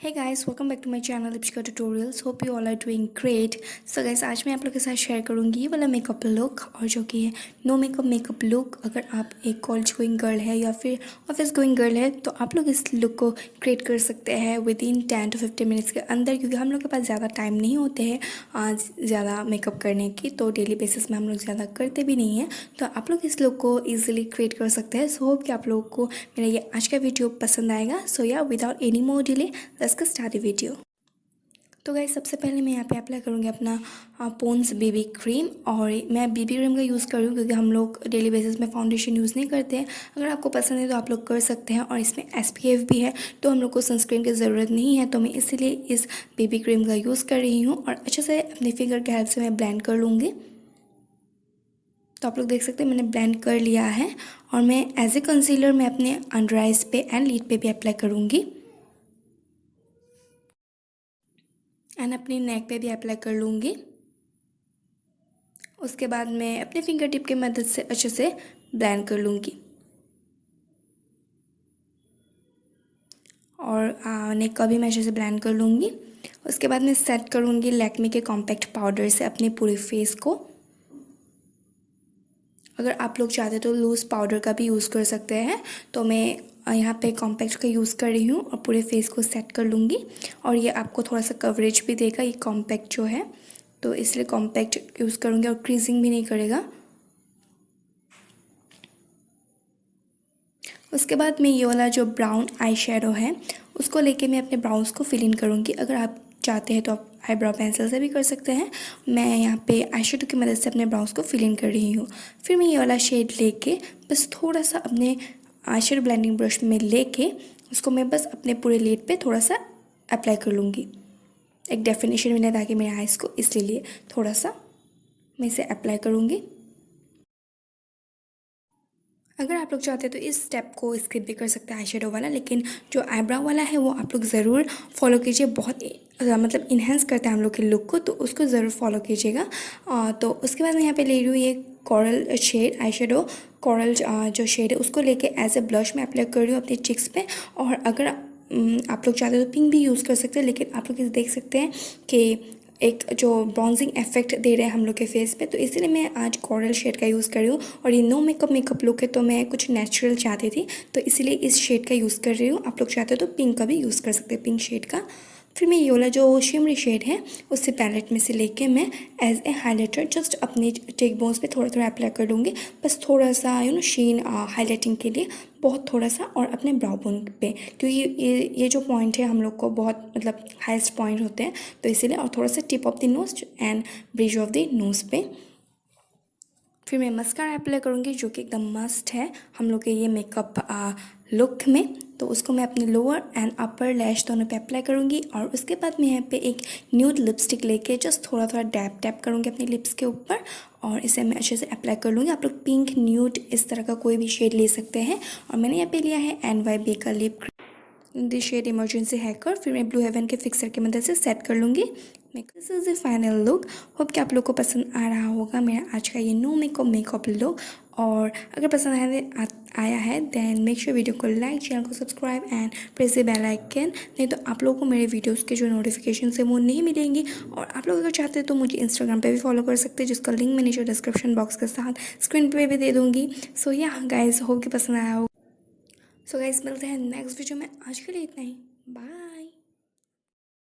Hey guys, welcome back to my channel Dipshikha Tutorials. Hope you all are doing great. So guys, आज मैं आप लोगों के साथ शेयर करूँगी ये वाला मेकअप लुक और जो कि है नो मेकअप लुक। अगर आप एक कॉलेज गोइंग गर्ल है या फिर ऑफिस गोइंग गर्ल है तो आप लोग इस लुक को क्रिएट कर सकते हैं विद इन 10 to 15 मिनट्स के अंदर, क्योंकि हम लोग के पास ज़्यादा टाइम नहीं होते हैं आज ज़्यादा मेकअप करने की, तो डेली बेसिस में हम लोग ज़्यादा करते भी नहीं हैं। तो आप लोग इस लुक को ईजिली क्रिएट कर सकते हैं। सो होप कि आप लोगों को मेरा ये आज का वीडियो पसंद आएगा। सो या without any more delay let's start the video. तो गाइस सबसे पहले मैं यहाँ पे अप्लाई करूँगी अपना पॉन्ड्स बेबी क्रीम, और मैं बेबी क्रीम का यूज़ कर रही हूँ क्योंकि हम लोग डेली बेसिस में फाउंडेशन यूज़ नहीं करते हैं। अगर आपको पसंद है तो आप लोग कर सकते हैं, और इसमें SPF भी है तो हम लोग को सनस्क्रीन की ज़रूरत नहीं है। तो मैं इसीलिए इस बेबी क्रीम का यूज़ कर रही हूँ और अच्छे से अपने फिंगर के हेल्प से मैं ब्लेंड कर लूँगी। तो आप लोग देख सकते हैं मैंने ब्लेंड कर लिया है, और मैं एज ए कंसीलर मैं अपने अंडर आइज पे एंड लीड पे भी अप्लाई करूँगी एंड अपनी नेक पे भी अप्लाई कर लूँगी। उसके बाद मैं अपने फिंगर टिप की मदद से अच्छे से ब्लेंड कर लूँगी और नेक का भी मैं अच्छे से ब्लेंड कर लूँगी। उसके बाद मैं सेट करूँगी लैक्मे के कॉम्पैक्ट पाउडर से अपने पूरे फेस को। अगर आप लोग चाहते तो लूज़ पाउडर का भी यूज़ कर सकते हैं, तो मैं यहाँ पे कॉम्पैक्ट का यूज़ कर रही हूँ और पूरे फेस को सेट कर लूँगी। और ये आपको थोड़ा सा कवरेज भी देगा ये कॉम्पैक्ट जो है, तो इसलिए कॉम्पैक्ट यूज़ करूँगी और क्रीजिंग भी नहीं करेगा। उसके बाद मैं ये वाला जो ब्राउन आई शेडो है उसको लेके मैं अपने ब्राउन्स को फिल इन करूँगी। अगर आप चाहते हैं तो आप आईब्रो पेंसिल से भी कर सकते हैं। मैं यहाँ पे आई शेडो की मदद से अपने ब्राउन्स को फिल इन कर रही हूँ। फिर मैं ये वाला शेड लेके बस थोड़ा सा अपने आई शेडो ब्लेंडिंग ब्रश में लेके उसको मैं बस अपने पूरे लिड पे थोड़ा सा अप्लाई कर लूँगी। एक डेफिनेशन मिले ताकि मेरे आइज़ को, इसलिए थोड़ा सा मैं इसे अप्लाई करूँगी। अगर आप लोग चाहते हैं तो इस स्टेप को स्किप भी कर सकते हैं आई शेडो वाला, लेकिन जो आईब्राउ वाला है वो आप लोग ज़रूर फॉलो कीजिए। बहुत मतलब इन्हेंस करता है हम लोग के लुक को, तो उसको ज़रूर फॉलो कीजिएगा। तो उसके बाद मैं यहाँ पे ले रही हूँ ये coral shade eye shadow. Coral जो शेड है उसको लेके एज ए ब्लश में अप्लाई कर रही हूँ अपने चिक्स पे। और अगर आप लोग चाहते हो तो पिंक भी यूज़ कर सकते हैं, लेकिन आप लोग इसे देख सकते हैं कि एक जो ब्रॉन्जिंग इफेक्ट दे रहे हैं हम लोग के फेस पे, तो इसीलिए मैं आज कोरल शेड का यूज़ कर रही हूँ। और ये नो मेकअप लुक है तो मैं कुछ नेचुरल चाहती थी, तो इसीलिए इस शेड का यूज़ कर रही हूँ। आप लोग चाहते हो तो पिंक का भी यूज़ कर सकते हैं, पिंक शेड का। फिर मैं ये वाला जो शिमरी शेड है उससे पैलेट में से लेके मैं एज ए हाइलाइटर जस्ट अपने टेक बोन्स पे थोड़ा थोड़ा अप्लाई कर लूँगी। बस थोड़ा सा शीन हाईलाइटिंग के लिए बहुत थोड़ा सा, और अपने ब्राउ बोन पे, क्योंकि ये जो पॉइंट है हम लोग को बहुत मतलब हाईएस्ट पॉइंट होते हैं, तो इसीलिए। और थोड़ा सा tip of the nose and bridge of the nose पे। फिर मैं मस्कारा अप्लाई करूँगी जो कि एकदम मस्ट है हम लोग के ये मेकअप लुक में, तो उसको मैं अपने लोअर एंड अपर लैश दोनों पे अप्लाई करूँगी। और उसके बाद मैं यहाँ पे एक न्यूड लिपस्टिक लेके जस्ट थोड़ा थोड़ा डैप टैप करूँगी अपने लिप्स के ऊपर, और इसे मैं अच्छे से अप्लाई कर लूँगी। आप लोग पिंक न्यूड इस तरह का कोई भी शेड ले सकते हैं, और मैंने यहाँ पे लिया है NYB का lip this shade emergency hacker. फिर मैं ब्लू हेवन के फिक्सर की मदद से सेट कर लूँगी। This is the final look. Hope कि आप लोग को पसंद आ रहा होगा मेरा आज का ये नो मेकअप लुक। और अगर पसंद आया है देन मेक श्योर वीडियो को लाइक, चैनल को subscribe and press the bell icon. नहीं तो आप लोगों को मेरे वीडियोस के जो नोटिफिकेशन है वो नहीं मिलेंगी। और आप लोग अगर चाहते हैं तो मुझे इंस्टाग्राम पे भी फॉलो कर सकते हैं, जिसका लिंक मैंने जो डिस्क्रिप्शन बॉक्स के साथ स्क्रीन पे भी दे दूँगी। सो या गाइज, होप कि पसंद आया हो। सो गाइस मिलते हैं नेक्स्ट वीडियो में। आज के लिए इतना ही, बाय।